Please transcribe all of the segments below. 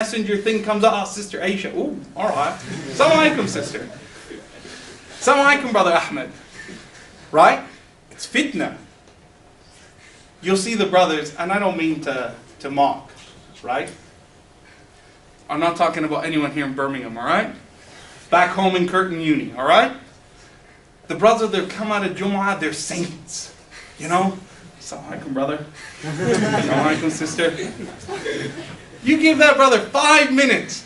messenger thing comes out, Sister Aisha. Ooh, alright. Assalamu alaikum, sister. Assalamu alaikum, brother Ahmed. Right? It's fitna. You'll see the brothers, and I don't mean to mock, right? I'm not talking about anyone here in Birmingham, alright? Back home in Curtin Uni, alright? The brothers that come out of Jumu'ah, they're saints. You know? Assalamu alaikum, brother. Assalamu alaikum, sister. You give that brother 5 minutes.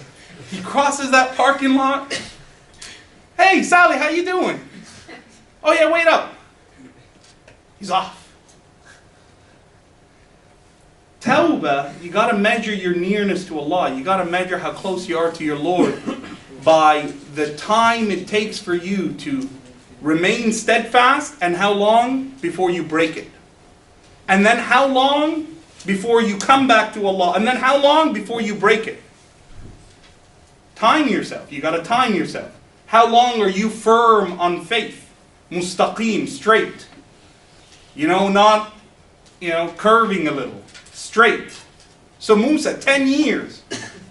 He crosses that parking lot. Hey, Sally, how you doing? Oh yeah, wait up. He's off. Tawbah, you got to measure your nearness to Allah. You got to measure how close you are to your Lord by the time it takes for you to remain steadfast, and how long before you break it. And then how long before you come back to Allah, and then how long before you break it. Time yourself. You got to time yourself. How long are you firm on faith? Mustaqim, straight. You know, not, curving a little. Straight. So Musa, 10 years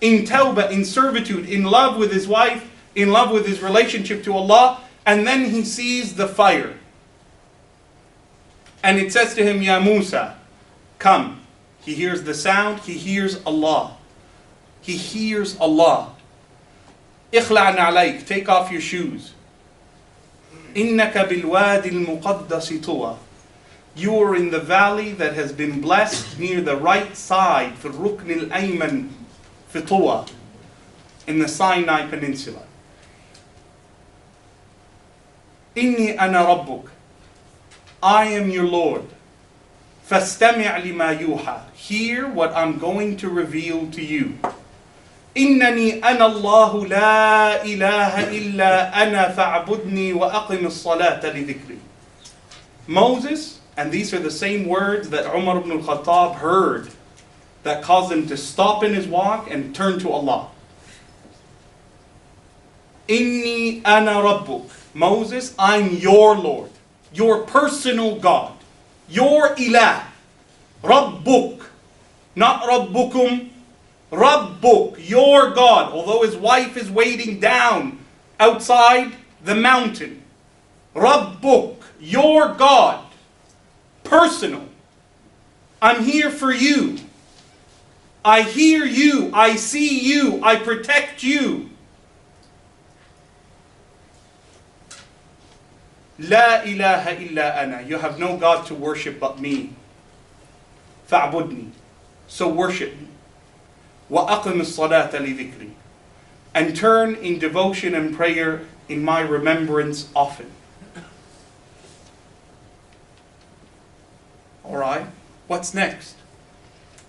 in tawbah, in servitude, in love with his wife, in love with his relationship to Allah, and then he sees the fire. And it says to him, Ya Musa, come. He hears the sound, he hears Allah. He hears Allah. اخلع نعليك, take off your shoes. إنك بالوادي المقدس طوى. You are in the valley that has been blessed near the right side, في الركن الأيمن في طوى, in the Sinai Peninsula. إني أنا ربك. I am your Lord. فَاسْتَمِعْ لِمَا يُوحَى. Hear what I'm going to reveal to you. إِنَّنِي أَنَا اللَّهُ لَا إِلَهَ إِلَّا أَنَا فَاعْبُدْنِي وَأَقِمِ الصَّلَاةَ لِذِكْرِي. Moses, and these are the same words that Umar ibn al-Khattab heard that caused him to stop in his walk and turn to Allah. إِنِّي أَنَا رَبُّكَ. Moses, I'm your Lord, your personal God. Your ilah, Rabbuk, not Rabbukum, Rabbuk, your God. Although his wife is waiting down outside the mountain. Rabbuk, your God, personal. I'm here for you. I hear you, I see you, I protect you. La ilaha illa ana. You have no God to worship but me. Fa'budni. So worship me. Wa aqim as-salata li dhikri. And turn in devotion and prayer in my remembrance often. Alright, what's next?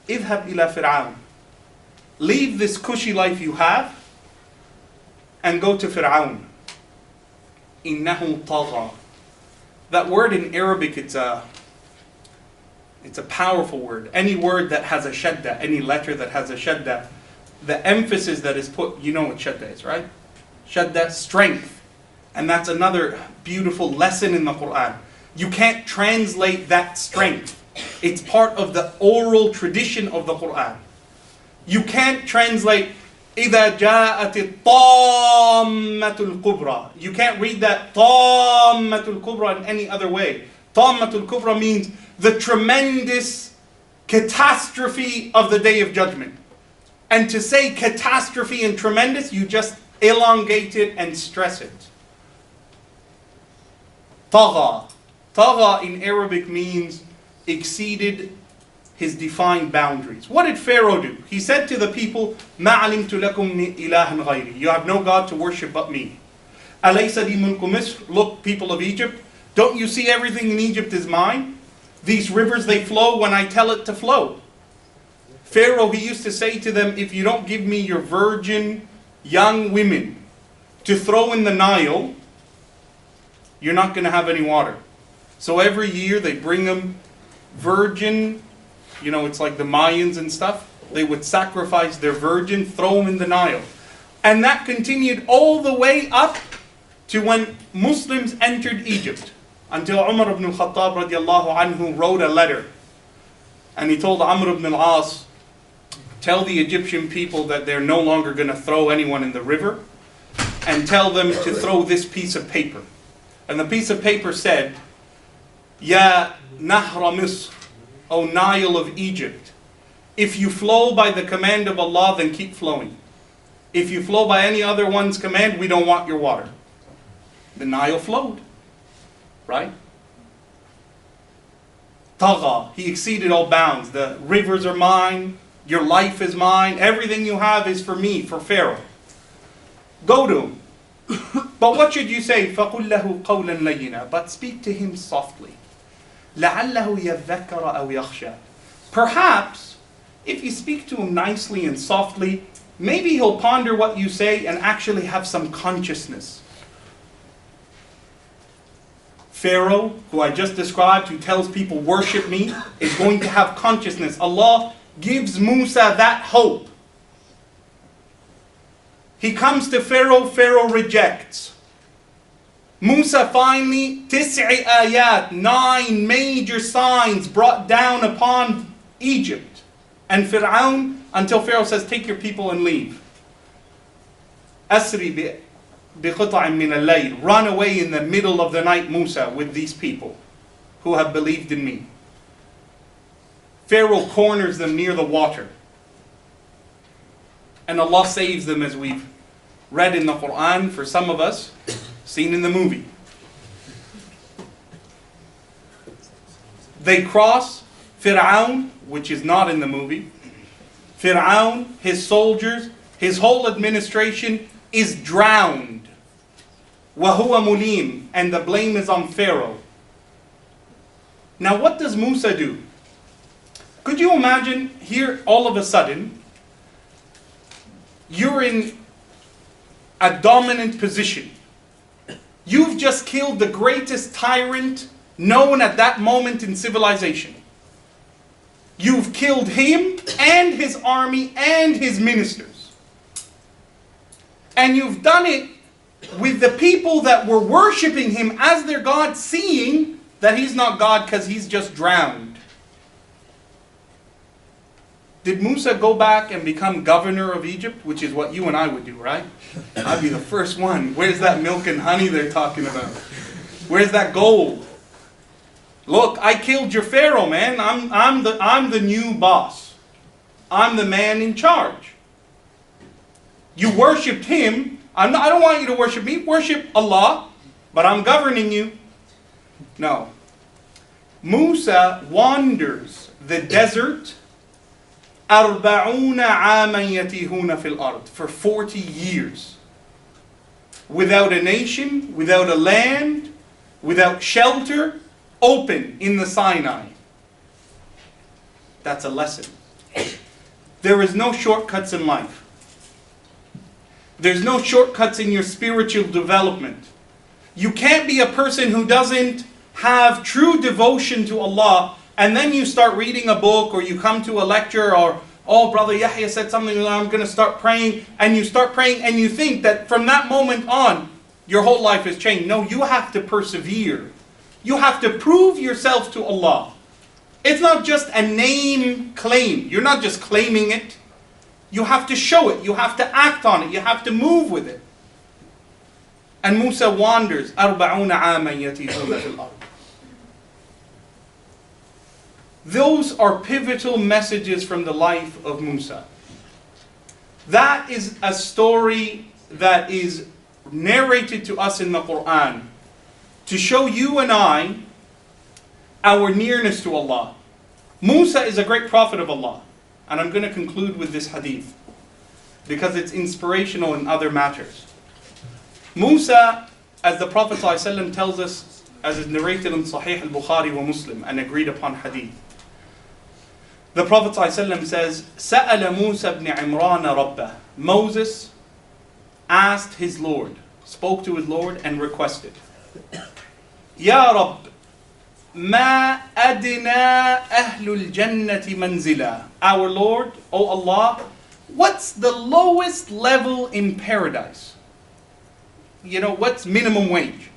Idhab ila Fir'aun. Leave this cushy life you have and go to Fir'aun. Innahu tagha. That word in Arabic, it's a powerful word. Any word that has a shadda, any letter that has a shadda, the emphasis that is put, you know what shadda is, right? Shadda, strength. And that's another beautiful lesson in the Quran. You can't translate that strength. It's part of the oral tradition of the Quran. You can't translate إِذَا جَاءَتِ الطَّامَّةُ الْكُبْرَى. You can't read that طَامَّةُ الْكُبْرَى in any other way. طَامَّةُ الْكُبْرَى means the tremendous catastrophe of the Day of Judgment. And to say catastrophe and tremendous, you just elongate it and stress it. طَغَى. طَغَى in Arabic means exceeded his defined boundaries. What did Pharaoh do? He said to the people, مَا عَلِمْتُ لَكُمْ إِلَهًا غَيْرِي. You have no God to worship but me. أَلَيْسَ لِي مُلْكُ مِصْرَ. Look, people of Egypt, don't you see everything in Egypt is mine? These rivers, they flow when I tell it to flow. Pharaoh, he used to say to them, if you don't give me your virgin young women to throw in the Nile, you're not going to have any water. So every year they bring them virgin, it's like the Mayans and stuff. They would sacrifice their virgin, throw them in the Nile. And that continued all the way up to when Muslims entered Egypt. Until Umar ibn al-Khattab radiallahu anhu wrote a letter. And he told Amr ibn al-As, tell the Egyptian people that they're no longer going to throw anyone in the river, and tell them to throw this piece of paper. And the piece of paper said, Ya Nahra Misr, O Nile of Egypt, if you flow by the command of Allah, then keep flowing. If you flow by any other one's command, we don't want your water. The Nile flowed, right? Tagha, he exceeded all bounds. The rivers are mine, your life is mine, everything you have is for me, for Pharaoh. Go to him. But what should you say? فَقُلْ لَهُ قَوْلًا لَيِّنًا. But speak to him softly. لَعَلَّهُ يَذَّكَّرَ أَوْ يَخْشَى. Perhaps, if you speak to him nicely and softly, maybe he'll ponder what you say and actually have some consciousness. Pharaoh, who I just described, who tells people worship me, is going to have consciousness. Allah gives Musa that hope. He comes to Pharaoh, Pharaoh rejects. Musa finally, 9 ayat, 9 major signs brought down upon Egypt and Fir'aun, until Pharaoh says, take your people and leave. Asri biqita'in min al-layl. Run away in the middle of the night, Musa, with these people who have believed in me. Pharaoh corners them near the water. And Allah saves them, as we've read in the Quran, for some of us, seen in the movie. They cross. Fir'aun, which is not in the movie, Fir'aun, his soldiers, his whole administration is drowned. وَهُوَ مُلِيمٌ. And the blame is on Pharaoh. Now what does Musa do? Could you imagine here all of a sudden, you're in a dominant position. You've just killed the greatest tyrant known at that moment in civilization. You've killed him and his army and his ministers. And you've done it with the people that were worshipping him as their God, seeing that he's not God because he's just drowned. Did Musa go back and become governor of Egypt? Which is what you and I would do, right? I'd be the first one. Where's that milk and honey they're talking about? Where's that gold? Look, I killed your Pharaoh, man. I'm the new boss. I'm the man in charge. You worshipped him. I don't want you to worship me. Worship Allah. But I'm governing you. No. Musa wanders the desert for 40 years. Without a nation, without a land, without shelter, open in the Sinai. That's a lesson. There is no shortcuts in life. There's no shortcuts in your spiritual development. You can't be a person who doesn't have true devotion to Allah, and then you start reading a book, or you come to a lecture, or, oh, Brother Yahya said something, I'm going to start praying, and you start praying, and you think that from that moment on, your whole life has changed. No, you have to persevere. You have to prove yourself to Allah. It's not just a name claim. You're not just claiming it. You have to show it. You have to act on it. You have to move with it. And Musa wanders 40 عاما يتيهون في الأرض. Those are pivotal messages from the life of Musa. That is a story that is narrated to us in the Quran to show you and I our nearness to Allah. Musa is a great prophet of Allah. And I'm going to conclude with this hadith because it's inspirational in other matters. Musa, as the Prophet ﷺ tells us, as is narrated in Sahih al-Bukhari wa Muslim, an agreed upon hadith. The Prophet ﷺ says, سَأَلَ مُوسَى بْنِ عِمْرَانَ رَبَّهُ. Moses asked his Lord, spoke to his Lord and requested, Ya Rabb, ma adna ahlul jannati manzila. Our Lord, O Allah, what's the lowest level in paradise? You know, what's minimum wage?